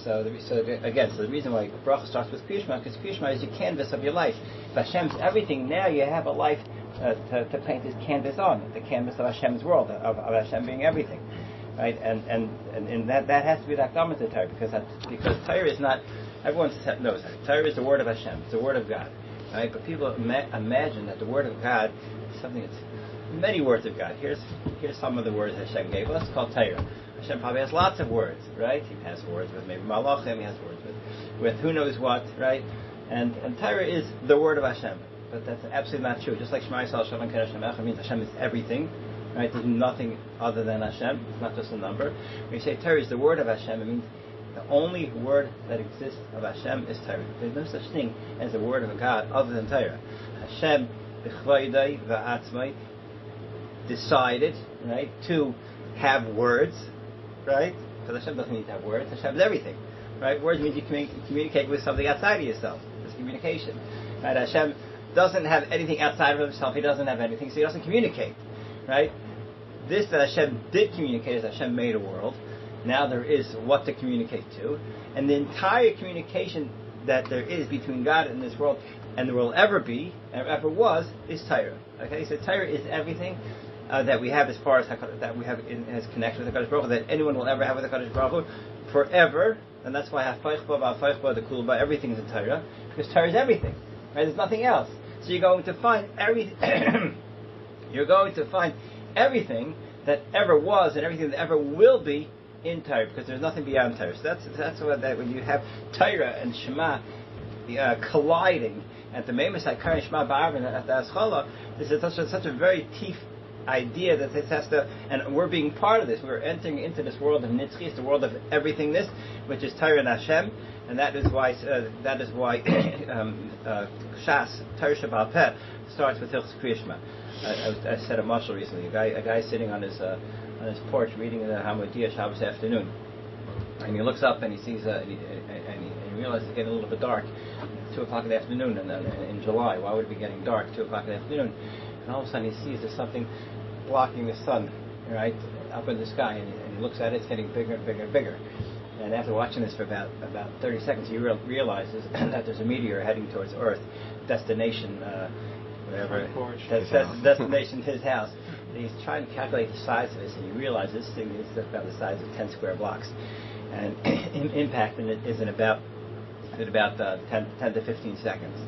So the reason why Brachos starts with Kriya Shema, because Kriya Shema is your canvas of your life. If Hashem's everything, now you have a life to paint this canvas on, the canvas of Hashem's world, of Hashem being everything, right? And that has to be that common to Torah, because Torah is not. Everyone knows that Torah is the word of Hashem, it's the word of God, right? But people imagine that the word of God is something that's many words of God. Here's some of the words Hashem gave us, called Torah. Hashem probably has lots of words, right? He has words with maybe Malachim, he has words with who knows what, right? And Torah is the word of Hashem. But that's absolutely not true. Just like Shema Yisrael Shalom Kedesh Hamecha means Hashem is everything, right? There's nothing other than Hashem. It's not just a number. When you say Torah is the word of Hashem, it means the only word that exists of Hashem is Torah. There's no such thing as a word of a God other than Torah. Hashem b'chvaydai v'atzmai decided, right, to have words, right? Because Hashem doesn't need to have words. Hashem is everything, right? Words means you communicate with something outside of yourself. It's communication, right? Hashem doesn't have anything outside of himself. He doesn't have anything, so he doesn't communicate, right? This that Hashem did communicate is Hashem made a world. Now there is what to communicate to, and the entire communication that there is between God and this world, and there will ever be, and ever was, is Torah. Okay, so Torah is everything that we have as far as that we have as connection with the Kadosh Baruch Hu, that anyone will ever have with the Kadosh Baruch Hu forever, and that's why the Kulba, everything is in Torah, because Torah is everything. Right? There's nothing else. So you're going to find everything. You're going to find everything that ever was and everything that ever will be in Torah, because there's nothing beyond Torah. So that's what that when you have Torah and Shema colliding at the Memes HaKarin Shema Ba'arvin at the Aschala, this is such a very deep idea that this has to, and we're being part of this. We're entering into this world of Nitzchi, the world of everythingness, which is Torah and Hashem, and that is why Shas Torah Shabbat Peh starts with Hilchos Kriya Shema. I said a mashal recently. A guy sitting on his porch reading the Hamadiyah Shabbos afternoon, and he looks up and he sees and he realizes it's getting a little bit dark. It's 2:00 in the afternoon, and in July, why would it be getting dark 2:00 in the afternoon? And all of a sudden he sees there's something blocking the sun, right, up in the sky, and he looks at it. It's getting bigger and bigger and bigger. And after watching this for about 30 seconds, he realizes that there's a meteor heading towards Earth, destination, destination his house. And he's trying to calculate the size of this, and he realizes this thing is about the size of 10 square blocks, and impact in it is in about 10 to 15 seconds.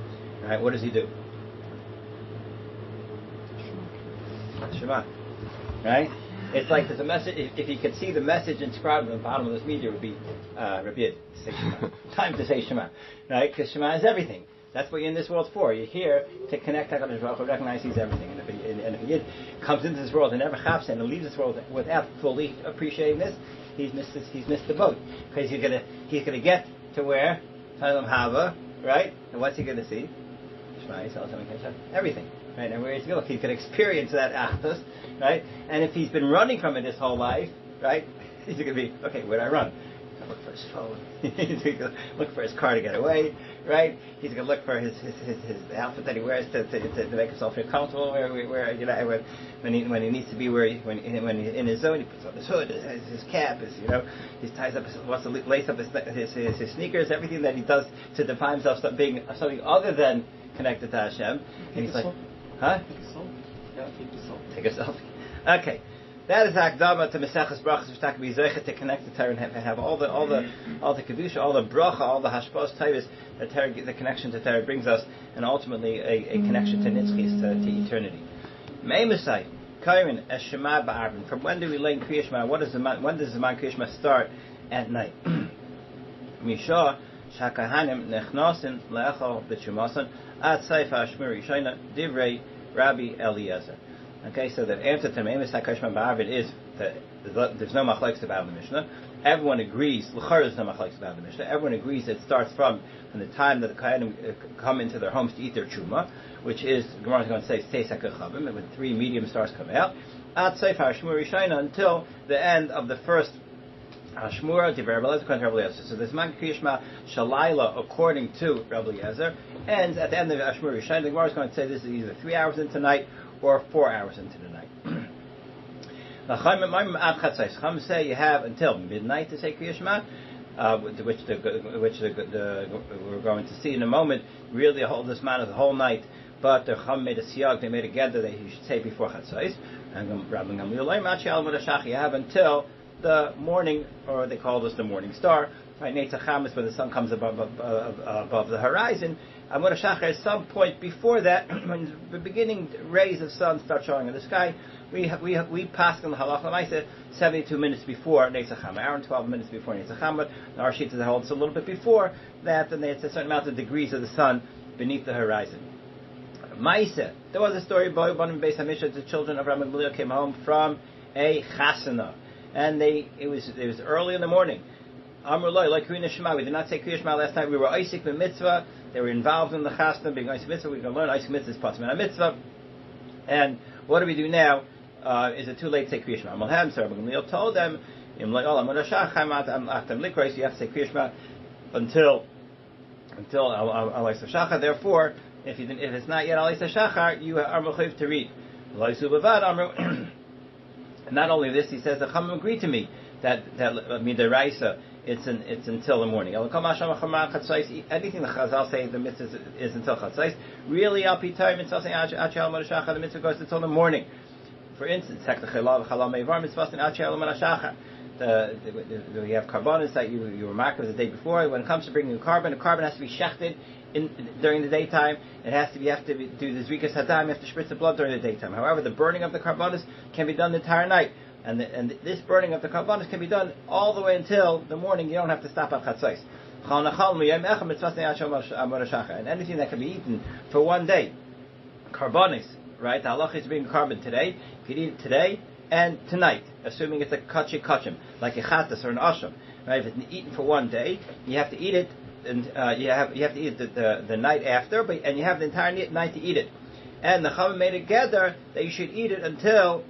Right? What does he do? Shema. Right? It's like there's a message. If you could see the message inscribed on the bottom of this meteor, it would be Rabbi, say Shema. Time to say Shema, right? Because Shema is everything. That's what you're in this world for. You're here to connect HaKadosh Baruch Hu, recognize He's everything. And if a Yid comes into this world and never chaps and leaves this world without fully appreciating this, he's missed the boat. Because he's gonna get to where Talam Hava, right? And what's he gonna see? Shema Yisrael, everything. Right, and where he's going, he can experience that achdus, right? And if he's been running from it his whole life, right, he's going to be, okay, where do I run? He's going to look for his phone. He's going to look for his car to get away, right? He's going to look for his outfit that he wears to make himself feel comfortable. Where when he needs to be when he's in his zone, he puts on his hood, his cap, he ties up, wants to lace up his sneakers, everything that he does to define himself being something other than connected to Hashem. And he's like, huh? Take a selfie. Okay, that is Akdama to Maseches Brachos, which can be zeicha to connect to Torah and have all the kedusha, all the bracha, all the hashpos Torahs that the connection to Torah brings us, and ultimately a connection to Nitzchis, to eternity. Meimusai Kairin es Shema ba'arvin. From when do we learn Kriya Shema? When does the man Kriya Shema start? At night. Misha Shakahanim nechnasin le'echol b'tchumasan at Seifa Ashmur Yishayna Divrei Rabbi Eliezer. Okay, so the answer to Memes HaKadosh Ba'arvin is that there's no machlokes about the Mishnah. Everyone agrees. L'char there's no machlokes about the Mishnah. Everyone agrees that it starts from the time that the Kohanim come into their homes to eat their truma, which is Gemara is going to say Seis HaKachavim, and when 3 medium stars come out, at Seifa Ashmur Yishayna until the end of the first Ashmura Divrei Rabbi Eliezer. So this man Kriya Shema Shalayla, according to Rabbi Eliezer, ends at the end of Ashmura Yishayna. The Gemara is going to say this is either 3 hours into night or 4 hours into the night. Chachamim say you have until midnight to say Kriya Shema. which we're going to see in a moment, really hold this man the whole night. But the Chum made a siyag, they made a gather that you should say before Chatzos. And Rabbi you have until the morning, or they call this the morning star, right? Netzacham is when the sun comes above the horizon. And when Shachar at some point before that, when the beginning rays of sun start showing in the sky, we pass on the halacha l'maaseh 72 minutes before Netzacham, hour and 12 minutes before Netzacham. But our sheet holds a little bit before that, and it's a certain amount of degrees of the sun beneath the horizon. Maaseh, there was a story about Beis Hamishah. The children of Rabbi Hillel came home from a chasana, and it was early in the morning. Amrullah, like Kriyas Shema, we did not say Kriyas Shema last night. We were Isaac mitzvah. They were involved in the chasna, being Isaac mitzvah. We're going to learn Isaac mitzvah is patzman mitzvah. And what do we do now? Is it too late to say Kriyas Shema? Rabbi Hillel told them, you have to say Kriyas Shema until Alayis Shachar. Therefore, if it's not yet Alayis Shachar, you are mechuyev to read. Not only this, he says the Chachamim agreed to me that midiraisa it's until the morning. Anything the Chazal say the mitzvah is until Chatzos. Really, al pi time mitzvah saying the mitzvah goes until the morning. For instance, we have carbonis that you were marked the day before. When it comes to bringing a carbon has to be shechted during the daytime. You have to do the zrikas hadam. You have to spritz the blood during the daytime. However, the burning of the carbonis can be done the entire night, and this burning of the carbonis can be done all the way until the morning. You don't have to stop at chatzos. And anything that can be eaten for one day, carbonis. Right, the halacha is being carbon today. You can eat it today and tonight, assuming it's a kachim, like a chatas or an asham. Right, if it's eaten for one day, you have to eat it, and you have to eat it the night after, and you have the entire night to eat it. And the Chachamim made it gather that you should eat it until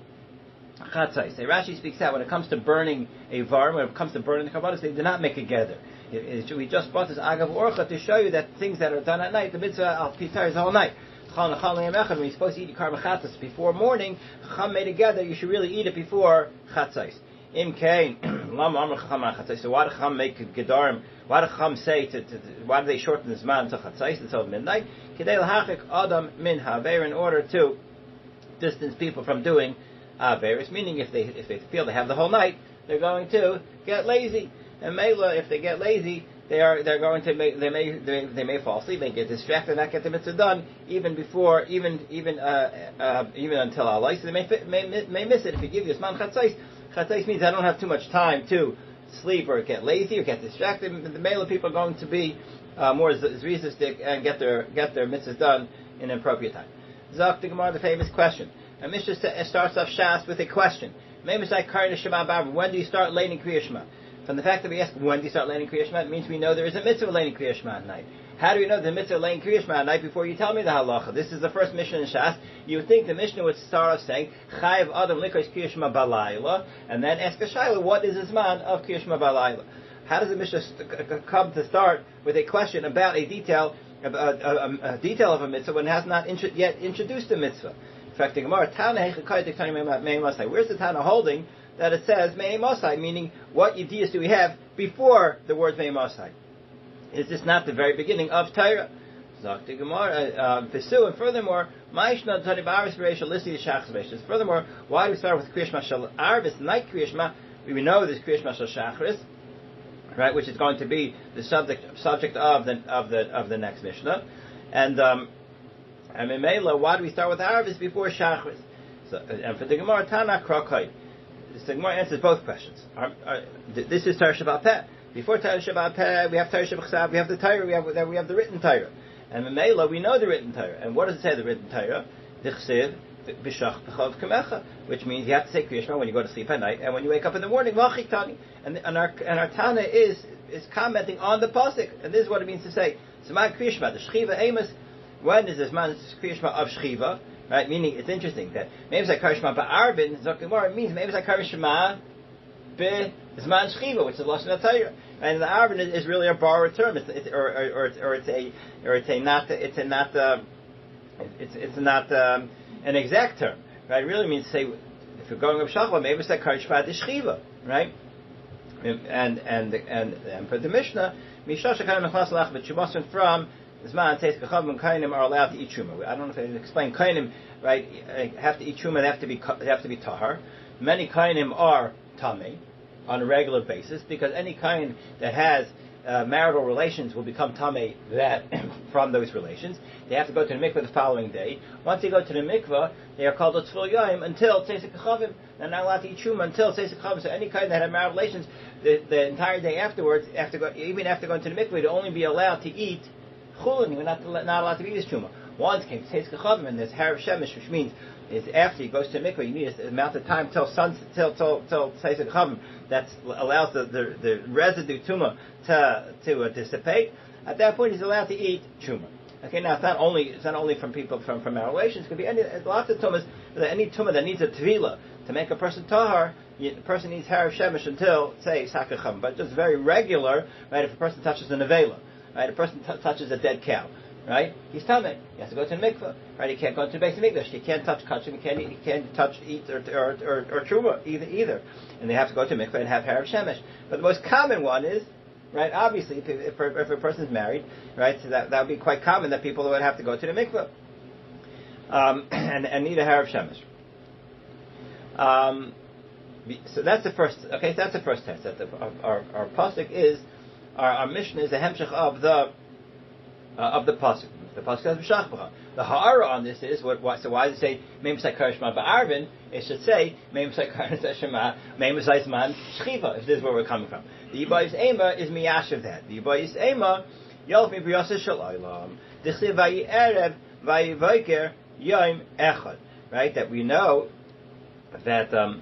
chatzos. So Rashi speaks out when it comes to burning a varm, when it comes to burning the karbanos, they do not make it gather. We just brought this agav orcha to show you that things that are done at night, the mitzvah al pitar is the whole night. When you're supposed to eat carbon chatzos before morning, Chacham made together you should really eat it before chatzos. Im kain, so why did Chacham make gedarim? Why did Chacham say why did they shorten this man until chatzos, until midnight? Kidei l'hachik adam min haver, in order to distance people from doing averis. Meaning, if they feel they have the whole night, they're going to get lazy. And Mela, if they get lazy, they're going to they may fall asleep, may get distracted, not get the mitzvah done even before even until Alayis. They may miss it if you give you a Zman Chatzos. Chatzos means I don't have too much time to sleep or get lazy or get distracted. The male people are going to be more resistic and get their mitzvahs done in an appropriate time. Zok the Gemara, the famous question. And Mishnah starts off Shas with a question. When do you start laying Kriyas Shema? From the fact that we ask when do you start laying Kriyas Shema, it means we know there is a mitzvah laying Kriyas Shema at night. How do we know the mitzvah laying Kriyas Shema at night before you tell me the halacha? This is the first Mishnah in Shas. You would think the Mishnah would start off saying Chayav Adam Likos Kriyas Shema Balayla, and then ask a Shaila, what is this man of Kriyas Shema Balayla? How does the Mishnah come to start with a question about a detail of a mitzvah when it has not yet introduced the mitzvah? In fact, the Gemara, where's the Tana holding that it says Me'ei Mosai, meaning what ideas do we have before the word Me'ei Mosai? Is this not the very beginning of Torah? And furthermore, furthermore, why do we start with Kriya Shema Shel Arvis, night Kriya Shema? We know there's Kriya Shema Shel Shachris, right, which is going to be the subject of the next Mishnah, and Memela, why do we start with Arvis before Shachris? So, and for the Gemara, Tana Krokai. The Gemara answers both questions. This is Torah Shabbat Peh. Before Torah Shabbat Peh, we have Torah Shabbat Chsav, we have the Torah, we have the written Torah. And Memela, we know the written Torah. And what does it say, the written Torah? Dichsiv b'shach b'chav kamecha, which means you have to say Kriya Shema when you go to sleep at night, and when you wake up in the morning, v'achik tani. And our Tana is commenting on the pasuk, and this is what it means to say Zman Kriya Shema, the Shchiva Amos. When is this man Kriya Shema of Shchiva? Right, meaning it's interesting that maybe it's like Kriya Shema ba'arbin. It means maybe it's like Kriya Shema b'zman Shchiva, which is Lashon HaTorah. And the arbin is really a borrowed term. It's not an exact term. Right? It really means to say if you're going up Shachwa, maybe it's like Kriya Shema Shchiva, right? And for the Mishnah, Mishasha Kainim Mechlas Lach B'Chumasin from Zman Teis Kachavim and Kainim are allowed to eat Truma. I don't know if I can explain Kainim, right? Have to eat Truma. They have to be tahar. Many Kainim are tamei on a regular basis because any Kain that has marital relations will become tamei that from those relations. They have to go to the mikveh the following day. Once they go to the mikveh, they are called a tzvul yayim until Teis Kachavim. They're not allowed to eat Truma until Teis Kachavim. So any Kain that had marital relations, the entire day afterwards, even after going to the mikveh, they'd only be allowed to eat chulin. You're not allowed to eat his Truma. Once came Teis Kachavim, and there's harav shemesh, which means is after he goes to the mikveh, you need an amount of time till Teis Kachavim that allows the residue Truma to dissipate. At that point, he's allowed to eat Truma. Okay, now it's not only from people from marital relations. It could be lots of tumas. Any tumah that needs a tvila to make a person tahar, the person needs harav shemesh until say sakacham. But just very regular, right? If a person touches a nevela, right? A person touches a dead cow, right? He's tamei. He has to go to the mikveh, right? He can't go to the Beis Hamikdash. He can't touch kachim. He can't touch eat or truma either. And they have to go to the mikveh and have harav shemesh. But the most common one is, right? Obviously, if a person's married, right? So that would be quite common that people would have to go to the mikveh and need a harav shemesh. So that's the first. Okay, so that's the first test. That our pasuk is our Mishnah is a hemshech of the pasuk. The pasuk says b'shachbacha. The ha'ara on this is what. So why does it say meim sakar shema ba'arvin? It should say meim sakar shema meim zayzman shchiva. If this is where we're coming from. The yibayis ema is miyash of that. The yibayis ema yalf mi briyasa shel olam. D'chsiv vayi erev vayi vayker yom echad. Right, that we know that the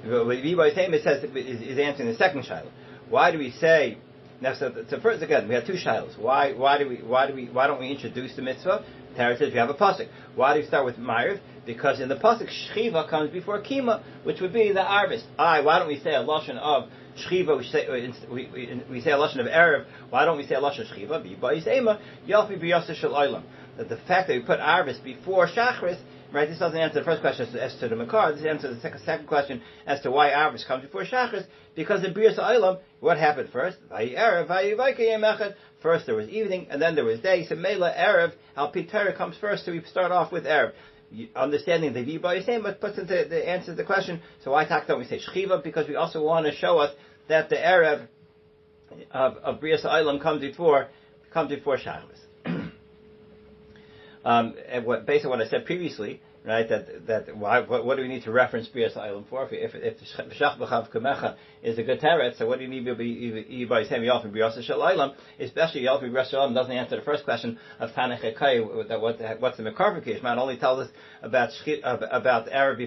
yibayis ema says is answering the second shiloh. Why do we say? Now, so first again, we have two shilos. Why don't we introduce the mitzvah? Torah says we have a pasuk. Why do we start with ma'ariv? Because in the pasuk shchiva comes before kima, which would be the arvis. Why don't we say a lashon of shchiva? We say a lashon of erev. Why don't we say a lashon of shchiva? B'yibais ema yalfi b'yaseh shel olam. That the fact that we put arvis before shachris. Right, this doesn't answer the first question as to the makar. This answers the second question as to why Arvis comes before Shachris. Because in B'rias Ha'olam, what happened first? First there was evening, and then there was day. So Mela Erev Al Pi Torah comes first. So we start off with Erev. Understanding the V'yibay Yisem, but puts into the answer to the question. So why don't we say Shchiva? Because we also want to show us that the Erev of B'rias Ha'olam comes before Shachris. Based on what I said previously, right? What do we need to reference B'rias Ha'olam for? If Shach B'chav Kamecha is a good teretz, so what do you need to be by saying Yalfi B'rias Ha'olam? Especially Yalfi B'rias Ha'olam doesn't answer the first question of Tanach Ekai. What's the Mekar V'Kishma? It only tells us about Erev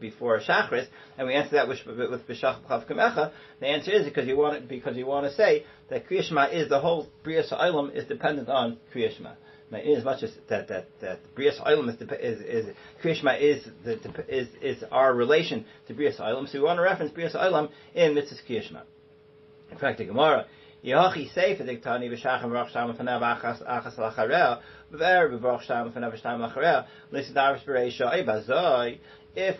before Shachris, and we answer that with B'shach B'chav Kamecha. The answer is because you want to say that Kriyas Shema is the whole B'rias Ha'olam is dependent on Kriyas Shema. In as much as that B'rias Ha'olam is Kriyas Shema is our relation to B'rias Ha'olam, so we want to reference B'rias Ha'olam in Mitzvah Kriyas Shema. In fact, the Gemara Yehachi Sefer Diktani B'Shacham V'Rach Shtam L'Fanav Achas L'Acharel V'Erev V'Rach Shtam L'Fanav Shtam L'Acharel Listen Davis B'Reisha Eibazoi. If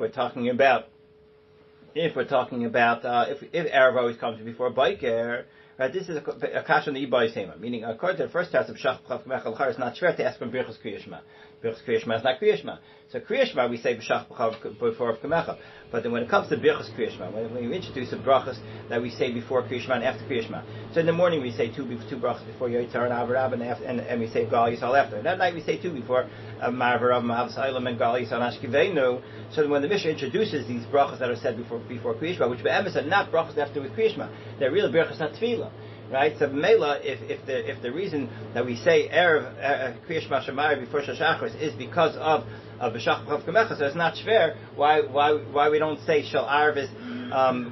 Erev always comes before Biker. Right, this is a kash on the Ibai Sema, meaning according to the first test of Shach B'chav Mechal Char, it's not fair to ask from Brachos Kriyas Shema. Brachos Kriyas Shema is not Kriyas Shema. So Kriyas Shema we say B'shach B'chav before Kamecha. But then when it comes to Brachos Kriyas Shema, when we introduce the brachos that we say before Kriyas Shema and after Kriyas Shema. So in the morning we say two brachos before Yotzar and Avarab and we say Gal Yisrael after. And that night we say two before Ma'avarav, Ma'avas Eilam and Gal Yisrael and Ashkivenu. So when the Mishnah introduces these brachos that are said before Kriyas Shema, which be'emes are not brachos that have to do with Kriyas Shema, they're real brachos, not tefillah. Right, so Mela, if the reason that we say Erev Kriyas Shema Shemayir before Shachris is because of B'Shach B'chav Kamecha, so it's not fair. Why we don't say Shel Arvis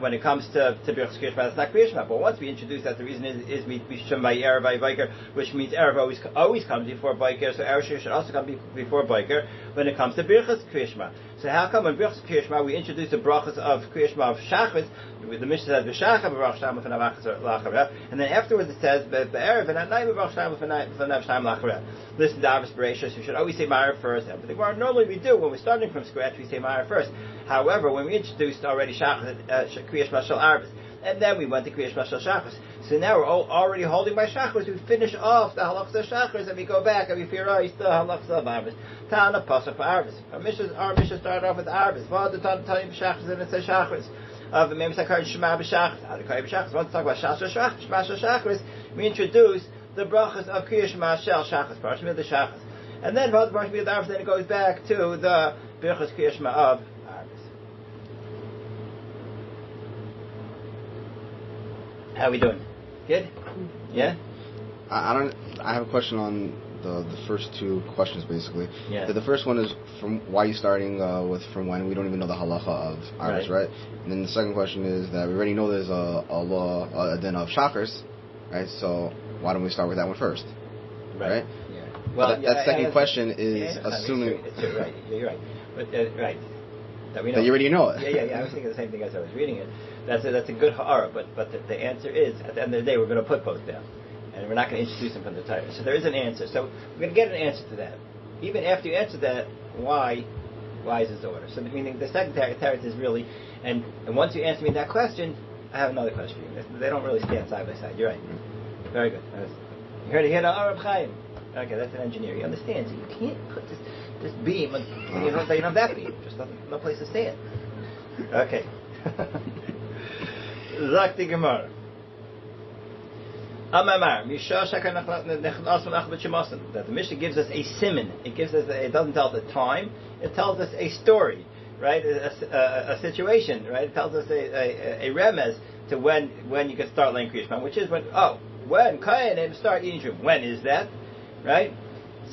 when it comes to Brachos Kriyas Shema? That's not Kriyas Shema. But once we introduce that, the reason is Mishum by Erev by Biker, which means Erev always comes before Biker. So Erev should also come before Biker when it comes to Brachos Kriyas Shema. So how come when Brachos Kriyas Shema we introduce the brachos of Kriyas Shema of Shachris? The Mishnah says B'Shachar B'Rach Shtam L'Fanav Achas L'Acharel, and then afterwards it says B'Erev and at night B'Rach Shtam L'Fanav Shtam L'Acharel. Listen to Davis Bereshus. You should always say Ma'ariv first. But normally we do when we're starting from scratch. We say Ma'ariv first. However, when we introduced already Kriyash Mashal Arvis, and then we went to Kriyash Mashal Shachris, so now we're already holding by Shachris. We finish off the halachas of Shachris, and we go back and we figure out the halachas of Arvis. Tana pasuk for Arvis. Our mission started off with Arvis. What the Tana telling Shachris and it says Shachris. Of the Mem Sakar Shema B'Shachris. How to Kriyash B'Shachris? Want to talk about Shachris? Shachris. We introduce the brachos of Kriyash Mashal Shachris, Parshmid the Shachris, and then about the Parshmid the Arvis. Then it goes back to the brachos Kriyash of. How are we doing? Good? Yeah? I have a question on the first two questions, basically. Yeah. The first one is from why you starting with from when we don't even know the halacha of Arvis, right? And then the second question is that we already know there's a law, a din of Shachris, right? So why don't we start with that one first? Right? Yeah. Well, that second question is assuming... You're right. But, right. That we know. That you already know it. Yeah. I was thinking the same thing as I was reading it. That's a good ha'ara, but the answer is, at the end of the day, we're going to put both down. And we're not going to introduce them from the title. So there is an answer. So we're going to get an answer to that. Even after you answer that, why is this order? So meaning the second teretz is really, and once you answer me that question, I have another question for you. They don't really stand side by side. You're right. Very good. You heard it here, Arab Chaim. Okay, that's an engineer. He understands. You can't put this beam, and you don't have that beam. Just no place to stand. Okay. Zak the Gemara. Amamar, that the Mishnah gives us a siman. It doesn't tell the time. It tells us a story, right? A situation, right? It tells us a remez to when you can start laying Kriyash Shema, which is when Kayanim start eating truma. When is that, right?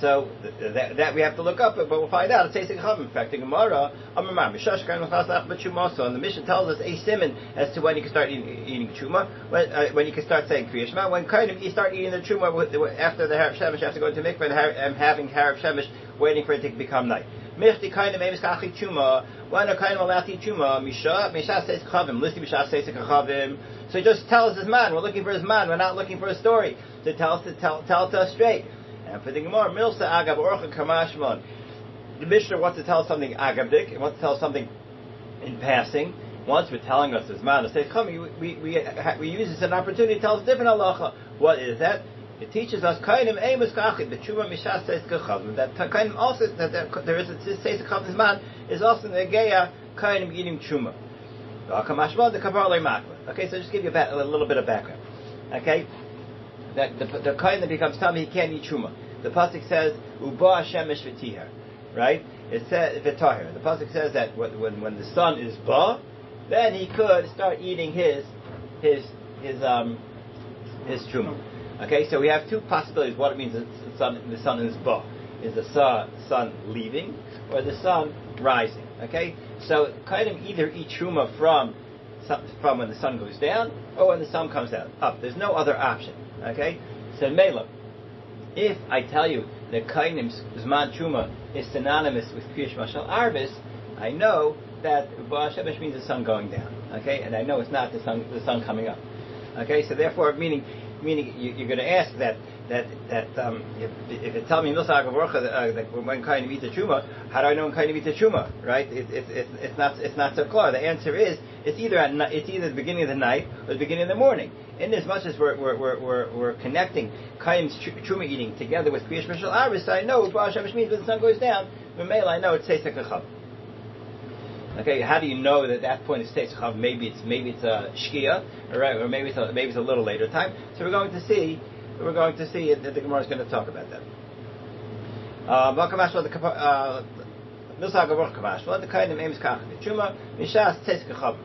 So that we have to look up, but we'll find out. It says in fact, in Gemara, and the Mishnah tells us a siman as to when you can start eating truma, when you can start saying Kriyash Shema. When kind of you start eating the truma after the Harav Shemesh, after going to mikveh and having Harav Shemesh, waiting for it to become night. Michti kind of maybe skachli truma. When a kind of allowed to eat truma, Misha says chavim. Listi Misha says chavim. So he just tells his man. We're looking for his man. We're not looking for a story. So tell it to us straight. And for the Gemara, Milsa Agav Orcha Kamashmon, the Mishnah wants to tell something Agavdik, it wants to tell something in passing. Once we're telling us as man, say, come, we use this as an opportunity to tell us different halacha. What is that? It teaches us Kainim Amos Kachid, the Chuma Mishas says Kachavim. That Kainim also that there is a says Kachavim man is also the Geya Kainim eating Chuma. Kamashmon the Kavar Makva. Okay, so just give you a little bit of background. Okay. That the kind that becomes tummy, he can't eat truma. The pasuk says uba shemesh v'tihar, right? It says v'tahir. The pasuk says that when the sun is ba, then he could start eating his truma. Okay, so we have two possibilities. What it means the sun is ba. Is the sun leaving or the sun rising? Okay, so kind of either eat truma from when the sun goes down or when the sun comes out up. There's no other option. Okay, so Mela, if I tell you that Kainim Zman Truma is synonymous with Kriyash Mashal Arvis, I know that Ba Shemesh means the sun going down. Okay, and I know it's not the sun coming up. Okay, so therefore, meaning you're going to ask that if it tells me that when Kainim eats a Truma, how do I know when Kainim eats a Truma? Right? It's not so clear. The answer is it's either the beginning of the night or the beginning of the morning. In as much as we're connecting Kaim's truma eating together with Kriyash Mashal Arvis, I know Baal Shemesh means when the sun goes down. Memela, I know it's Seisek Chav. Okay, how do you know that point is Seisek Chav? Maybe it's a Shkia, right? Or maybe it's a little later time. So we're going to see that the Gemara is going to talk about that. The Kainim aims Kach the Truma Mishas Seisek Chav.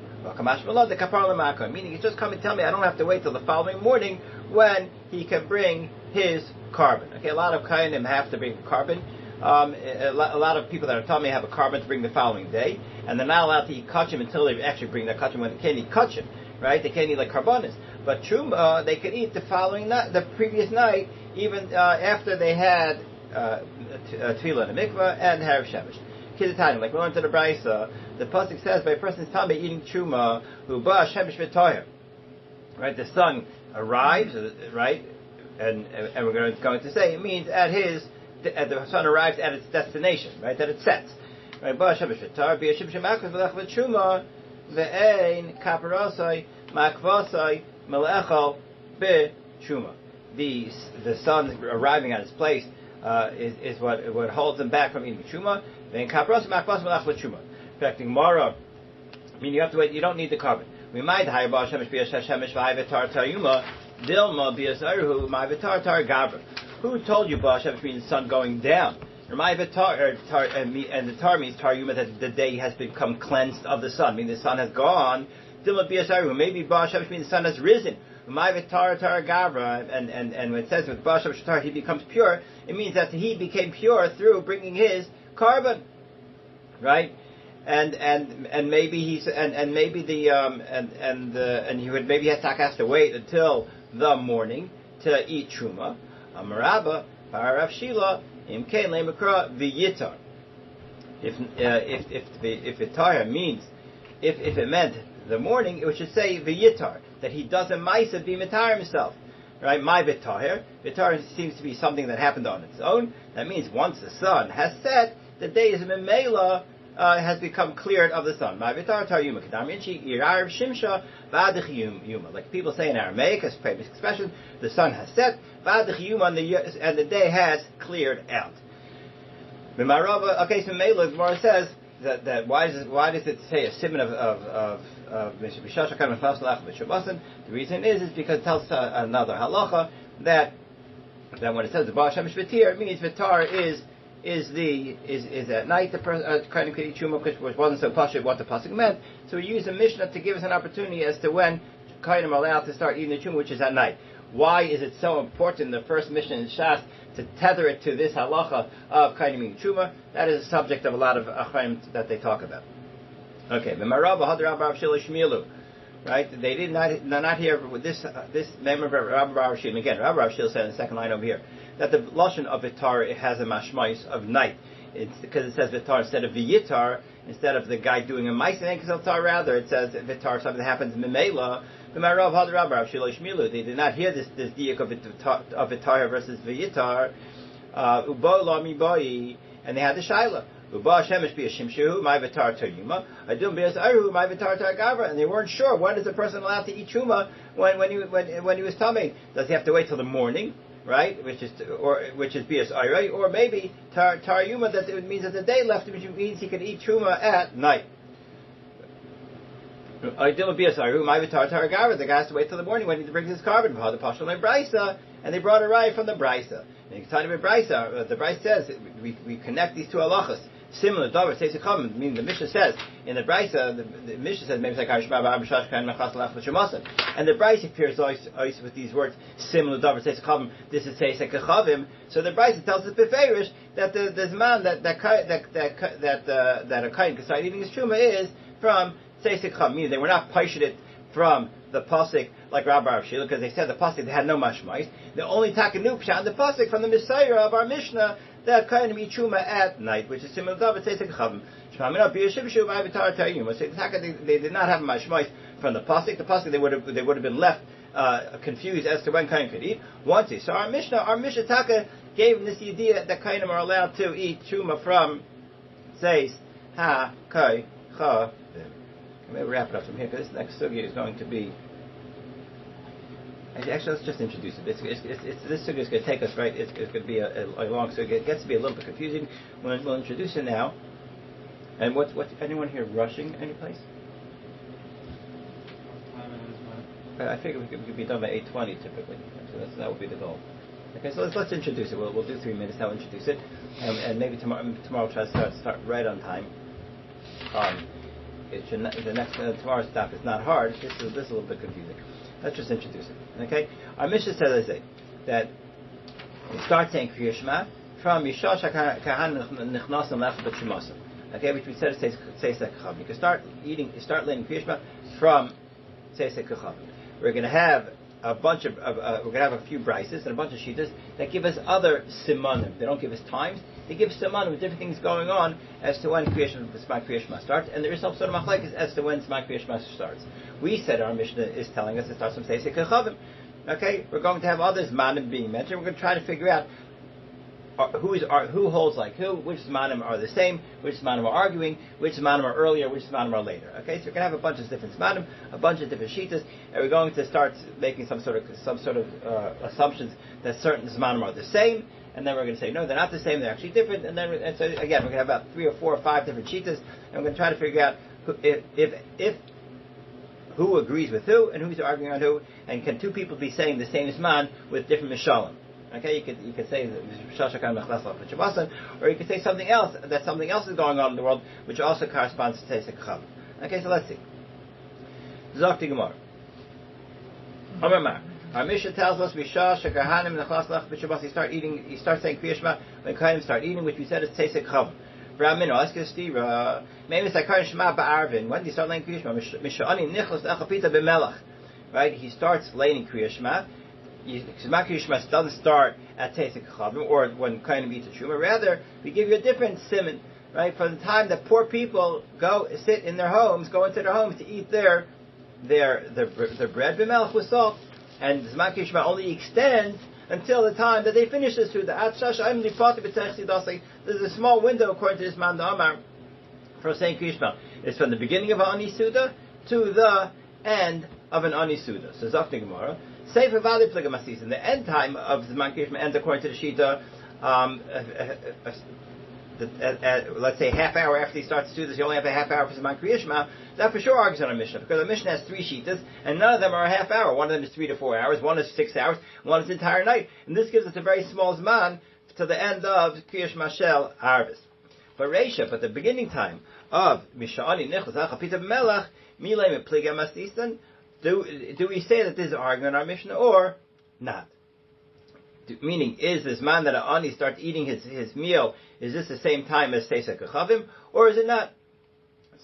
Meaning he's just come and tell me I don't have to wait till the following morning when he can bring his carbon. Okay, a lot of kainim have to bring carbon. A lot of people that are telling me have a carbon to bring the following day, and they're not allowed to eat kachim until they actually bring their kachim. When they can't eat kachim, right? They can't eat like carbonas. But truma, they could eat the following night, the previous night, even after they had tefillah and mikvah and harav shemesh. Like we went to the Brachos, the pasuk says by a person's tummy eating truma who ba shemesh v'toyer. Right, the sun arrives, right, and we're going to say it means the sun arrives at its destination, right, that it sets. Right? Ba Shemesh Vitar, Be Shemesh Makvas Melech V'Tshuma, Ve'ein Kaparosai, Makvasai, Melechal, Be Tshuma. The sun arriving at its place is what holds them back from eating Tshuma. Ve'ein Kaparosai, Makvasai, Melech V'Tshuma. In fact, in Gemara, I mean, you have to wait. You don't need the carbon. We might hire Ba Shemesh Be Shemesh V'Vitar Tayuma, Dilma Be Asaruhu, My Vitar Tar Gabra. Who told you Ba Shemesh means the sun going down? And the tar means Taryuma, that the day has become cleansed of the sun, meaning the sun has gone. Dilma Biasaru, maybe Ba Shemesh means the sun has risen. And when it says with Ba Shemesh Tar he becomes pure, it means that he became pure through bringing his carbon, right? And maybe he would maybe has to wait until the morning to eat truma. Amaraba Parav Shila. If Vitar means if it meant the morning, it should say V'yitar, that he doesn't Maisa be Mitar himself. Right? My Vitar seems to be something that happened on its own. That means once the sun has set, the day is Memela has become cleared of the sun. My Vitar Tar Yuma Kedaminchi Irar Shimsha Vadich Yuma. Like people say in Aramaic, as famous expression, the sun has set, Vadich Yuma, and the day has cleared out. Okay, so Mela Gemara says that why does it say a siman of the reason is because it tells another halacha that when it says the Ba Shemesh Vitir, it means Vitar is at night the kind of eat truma, which wasn't so pashut what the pasuk meant. So we use the Mishnah to give us an opportunity as to when Kainim are allowed to start eating the truma, which is at night. Why is it so important, the first Mishnah in Shas, to tether it to this halacha of Kainim eating truma? That is a subject of a lot of achayim that they talk about. Okay, the Marabba had Rabbi Shila Shmielu. Right? They did not hear with this member of Rabbi Shila. Again, Rabbi Shila said in the second line over here that the lashon of Vitar, it has a mashmais of night. It's because it says Vitar instead of V'yitar, instead of the guy doing a ma'aser Vitar, rather it says Vitar, something that happens Memela. They did not hear this diak of Vitar versus V'yitar. Ubo la mi boi, and they had the shaila. Uba Shemesh be a shimshu, my Vitar Taryuma. Adum be asaru, my Vitar Targavra, and they weren't sure when is the person allowed to eat truma when he was tummy. Does he have to wait till the morning? Right, which is bias ayray, or maybe taryuma, that it means that the day left, which means he can eat truma at night. Idil bias ayru, my vitar taragara. The guy has to wait till the morning when he brings his carbon. The pashal my brisa, and they brought a raya from the brisa. And the brisa says we connect these two halachas. Similar, Davar says it meaning the Mishnah says in the Brisa, the Mishnah says maybe it's like and the Brisa appears always with these words similar. Davar says this is Seisek Chavim. So the Brisa tells us beferish that the man that a kain can start eating his truma is from Seisek Chavim. Meaning they were not paished it from the pasuk like Rabbi Rav Shila, because they said the pasuk they had no mashmais. The only takanupsha the pasuk from the Messiah of our Mishnah that kind of eat truma at night, which is similar to David says Chavim. They did not have mashmais from the pasuk. The pasuk they would have been left confused as to when kain could eat. Once they saw our Mishnah Taka gave them this idea that kainim are allowed to eat truma from says ha kai cha. Maybe wrap it up from here, because this next sugya is going to be. Actually, let's just introduce it. This sugya is going to take us right. It's going to be a long sugya. It gets to be a little bit confusing. We'll introduce it now. And what anyone here rushing any place? I figure we could be done by 8:20 typically. So that would be the goal. Okay, so let's introduce it. We'll do 3 minutes now. Introduce it, and maybe tomorrow we'll try to start right on time. Tomorrow's stuff is not hard. This is a little bit confusing. Let's just introduce it. Okay? Our Mishnah says that we start saying Kriya Shema from Yishash HaKahan Nichnasim Lech B'Shemosim. Okay, which we said is Seisek Chavim. You can start learning Kriya Shema from Seisek Chavim. We're going to have a bunch of we're going to have a few brises and a bunch of shitas that give us other simanim. They don't give us times. They give simanim with different things going on as to when Sma Kriya Shema starts, and there is some sort of machlekes as to when Sma Kriya Shema starts. We said our Mishnah is telling us it starts from Seisek Chavim. Okay, we're going to have others manim being mentioned. We're going to try to figure out who holds like who, which zmanim are the same, which zmanim are arguing, which zmanim are earlier, which zmanim are later. Okay, so you're going to have a bunch of different zmanim, a bunch of different shitas, and we're going to start making some sort of assumptions that certain zmanim are the same, and then we're going to say no, they're not the same, they're actually different, and so again we're going to have about 3 or 4 or 5 different shitas, and we're going to try to figure out if who agrees with who and who's arguing on who, and can 2 people be saying the same zman with different mishalim. Okay, you could say that, or you could say something else, that something else is going on in the world, which also corresponds to Teisek Chav. Okay, so let's see. Zok Gemara. Our Mishnah tells us he starts saying Kriya Shema when Kohanim start eating, which we said is Teisek Chav. Maybe it's like Kohen Shema ba'arvin. When do you start laying Kriya Shema? Right, he starts laying Kriya Shema. Kriya Shema doesn't start at Teisek Chavim or when Kohanim eats a Truma. Rather, we give you a different simon, right? From the time that poor people go sit in their homes, go into their homes to eat their bread b'melech with salt, and Zman Kriya Shema only extends until the time that they finish the Suda. There's a small window according to this man Amar for saying Kriya Shema. It's from the beginning of an Ani Suda to the end of an Ani Suda. So Zok Gemara. Sefer Vali Pliga in the end time of the Zman Kriya Shema ends according to the Shita, let's say half hour after he starts to do this, you only have a half hour for Zman Kriya Shema. That for sure argues on a Mishnah, because the Mishnah has 3 Shitas, and none of them are a half hour. One of them is 3 to 4 hours, one is 6 hours, one is the entire night. And this gives us a very small Zman to the end of Kriya Shema Shel Harvest. But the beginning time of Misha'ani Nichlas Achapita Melach, Milay Pliga Mastistan, do we say that this is arguing on our Mishnah or not? Meaning, is this man that Ani starts eating his meal, is this the same time as Teisek Chavim, or is it not?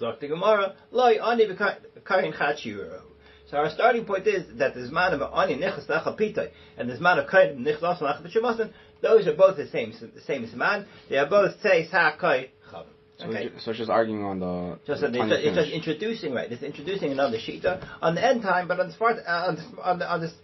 Zok the Gemara, Loi Ani v'karin Chachiro. So our starting point is that the Zman of Ani Nichlas Lachapitay and the Zman of Kain Nichlas Lachapitay, those are both the same Zman. They are both Teis HaKai Chavim. Okay. So it's just arguing on the... It's just introducing, right? It's introducing another Shita on the end time, but on the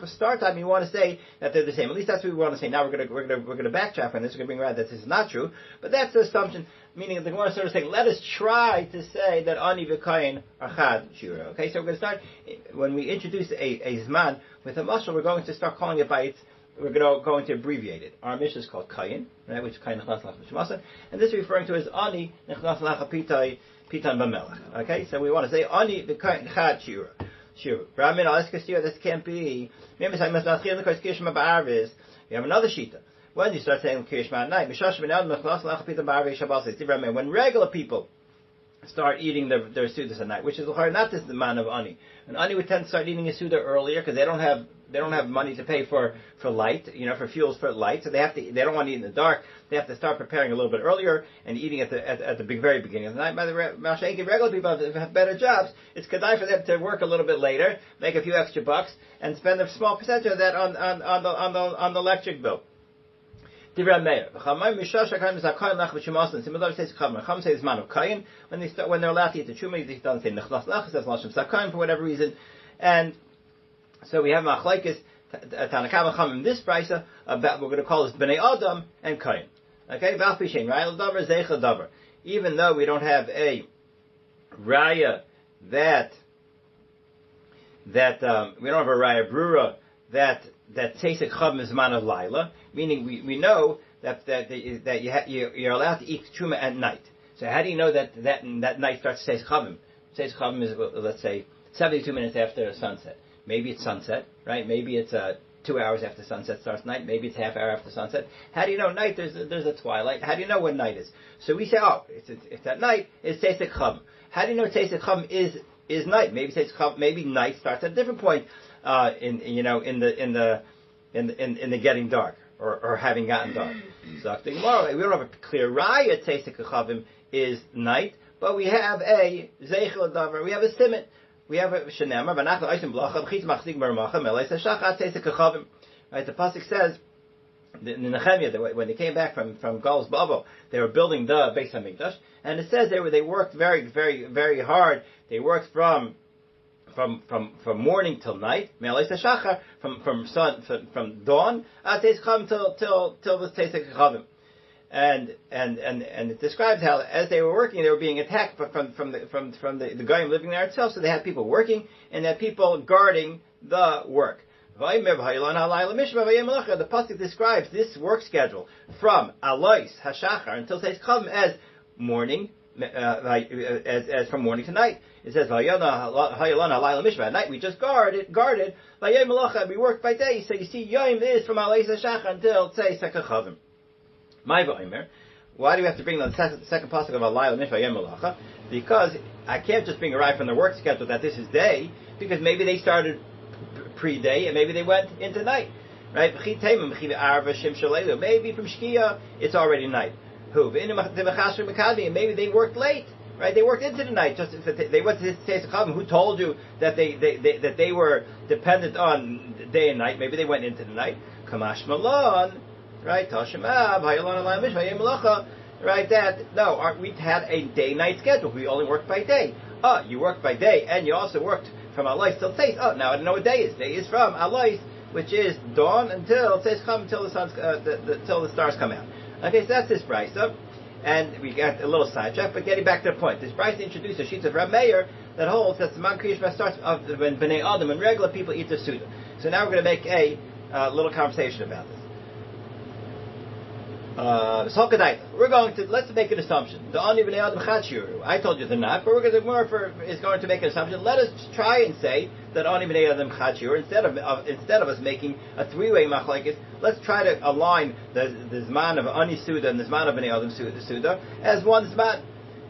start time, you want to say that they're the same. At least that's what we want to say. Now we're going to backtrack on this. We're going to bring around that this is not true, but that's the assumption. Meaning the Gemara sort of saying, let us try to say that Ani v'Kayin are Chad Shira. Okay, so we're going to start when we introduce a Zman with a mashal. We're going to start calling it by its. We're going to abbreviate it. Our Mishnah is called Kayin, right, which is Kayin Nechnas Lach B'Shemasan, and this is referring to as Ani Nechnas Lach Pitan B'Melech. Okay, so we want to say Ani V'Kayin Chad Shira. Ramin Al Eskasira. This can't be. We have another Shita. When you start saying Kriya Shema at night, when regular people start eating their sudas at night, which is not just the man of Ani. And Ani would tend to start eating a suda earlier because they don't have money to pay for light, for fuels for light, so they don't want to eat in the dark. They have to start preparing a little bit earlier and eating at the very beginning of the night. By the regular people have better jobs. It's kedai for them to work a little bit later, make a few extra bucks, and spend a small percentage of that on the electric bill. Divrei Meir. Similar says Chacham says man of Kayin when they're allowed to eat the truma. He doesn't say Nechlas Lach. He says Lashim Sakayin for whatever reason, and so we have Machlekes Tanakam Chacham in this brisa about we're going to call this Bnei Adam and Kayin. Okay, Val Pishein Raya Davar Zeichel Davar. Even though we don't have a Raya that we don't have a Raya Brura that Teisek Chav is man of Laila, meaning we know that you're allowed to eat truma at night. So how do you know that night starts Teisek Chavim? Teisek Chavim is, let's say, 72 minutes after sunset. Maybe it's sunset, right? Maybe it's 2 hours after sunset starts night. Maybe it's half hour after sunset. How do you know night? There's a twilight. How do you know when night is? So we say, it's at night. It's Teisek Chavim. How do you know Teisek Chavim is night? Maybe night starts at a different point. In the getting dark or having gotten dark. So we don't have a clear raya Teisek Chavim is night, but we have a Zeichel Davar, we have a Simon, we have a Shenema, right? The pasuk says in Nehemiah when they came back from Galus Babo, they were building the Beis Hamikdash, and it says they worked very, very, very hard. They worked from morning till night, from dawn till the Teisek Chavim. and it describes how as they were working, they were being attacked from the Goyim living there itself. So they had people working and they had people guarding the work. The pasuk describes this work schedule from Alois Hashachar until Seis Chavim as morning, as from morning to night. It says at night we just guarded. We worked by day. So you see, Yom is from Alois Hashachar until Seis Chavim. Why do we have to bring the second pasuk of Alayla Mishva Yom Malacha? Because I can't just bring a right from the work schedule that this is day, because maybe they started pre-day and maybe they went into night, right? Maybe from Shkia it's already night. Maybe they worked late, right? They worked into the night. Just they went to Seis Chavim. Who told you that they were dependent on day and night? Maybe they went into the night. Kamash Malon. Right, right. We had a day-night schedule. We only worked by day. You worked by day, and you also worked from Alois till Seis. Now I don't know what day is. Day is from Alois, which is dawn until Seis Chum, until the sun's till the stars come out. Okay, so that's this brisa, and we got a little sidetrack. But getting back to the point, this brisa introduced a sheet of Rabbi Meir that holds that the Man Kriyishma starts when Bnei Adam and regular people eat the Suda. So now we're going to make a little conversation about this. Let's make an assumption. I told you they're not, but we're going to make an assumption. Let us try and say that Ani B'nei Adam Chachur, instead of us making a three-way machlekes, let's try to align the Zman of Ani Suda and the Zman of B'nei Adam Suda as one Zman.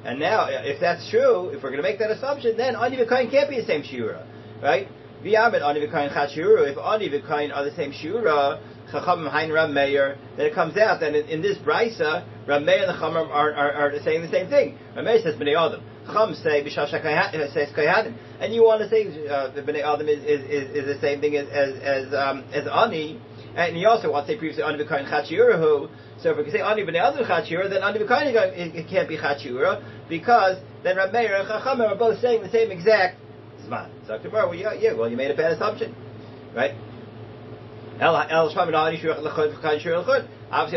And now, if that's true, if we're going to make that assumption, then Ani V'Kain can't be the same Shiura, right? V'Yamid Ani V'Kain Chachur. If Ani V'Kain are the same Shiura, Chacham Hein Ram Meir, then it comes out that in this brisa, Ram Meir and the Chacham are saying the same thing. Ram Meir says Bnei Adam, Chacham say B'Shal says Kohanim, and you want to say that Bnei Adam is the same thing as Ani, and you also want to say previously Ani V'Kain Chachirahu. So if we can say Ani Bnei Adam Chachira, then Ani V'Kain it can't be Chachira, because then Ram Meir and Chacham are both saying the same exact Zman. So tomorrow, well, you made a bad assumption, right? Obviously,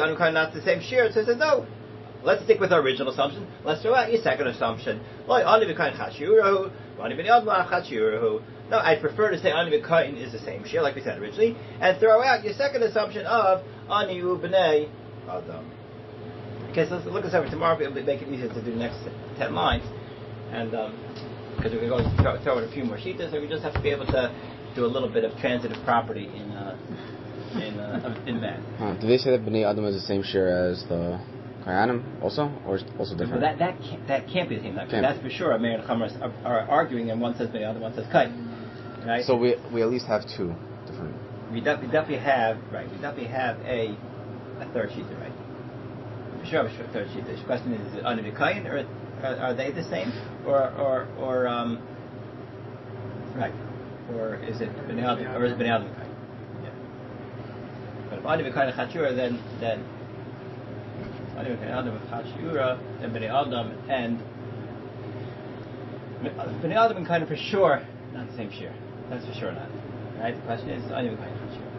Anukai not the same shir. So it says no. Let's stick with our original assumption. Let's throw out your second assumption. No, I prefer to say Ani V'Kain is the same shir, like we said originally, and throw out your second assumption of Ani B'nei Adam. Okay, so let's look this over tomorrow. It'll make it easier to do the next 10 lines, and because we're going to throw in a few more sheets, so we just have to be able to do a little bit of transitive property in that. Do they say that Bnei Adam is the same share as the Kohanim also, or is it also different? Well, that can't be the same. That's for sure. Meir and Chacham are arguing, and one says Bnei Adam, one says Kain. Right. So we at least have two different. We definitely have a third sheet, right? For sure, a third sheet. The question is it Ani V'Kain, or are they the same, or right? Or is it Bnei Adam, or is it Bnei Adam V'Kain? Yeah. But if Ani V'Kain Chachura, then Ani V'Kain Adam Chachura, then Bnei Adam and Bnei Adam and Kain for sure not the same share. That's for sure not. Right? The question is Ani V'Kain Chachura.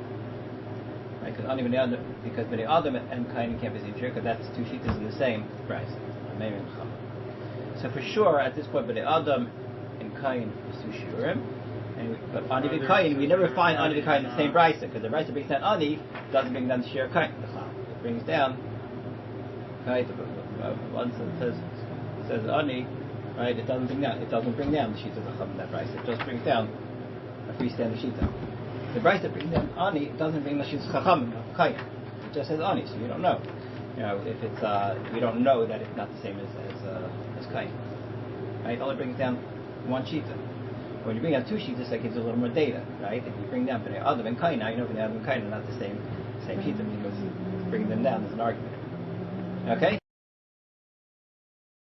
Right? Because Ani Bnei Adam, because Bnei Adam and Kain can't be the same share, because that's two sheets in the same price. So for sure, at this point, Bnei Adam and Kain is two shiurim. But Ani V'Kain, we never find Ani V'Kain in the same brisa, because the brisa brings down Ani, doesn't bring down the Shir Kain. It brings down, right? Once it says Ani, right? It doesn't bring down the sheet of the Chacham in that brisa. It just brings down a freestanding sheet. The brisa brings down Ani, it doesn't bring the sheet of Chacham of Kain. It just says Ani, so you don't know. If it's we don't know that it's not the same as Kain. Right? It only brings down one sheet. When you bring down two sheets, that gives you a little more data, right? If you bring down Bnei Adam and Kain, now you know Bnei Adam and Kain are not the same sheet, because bringing them down is an argument. Okay?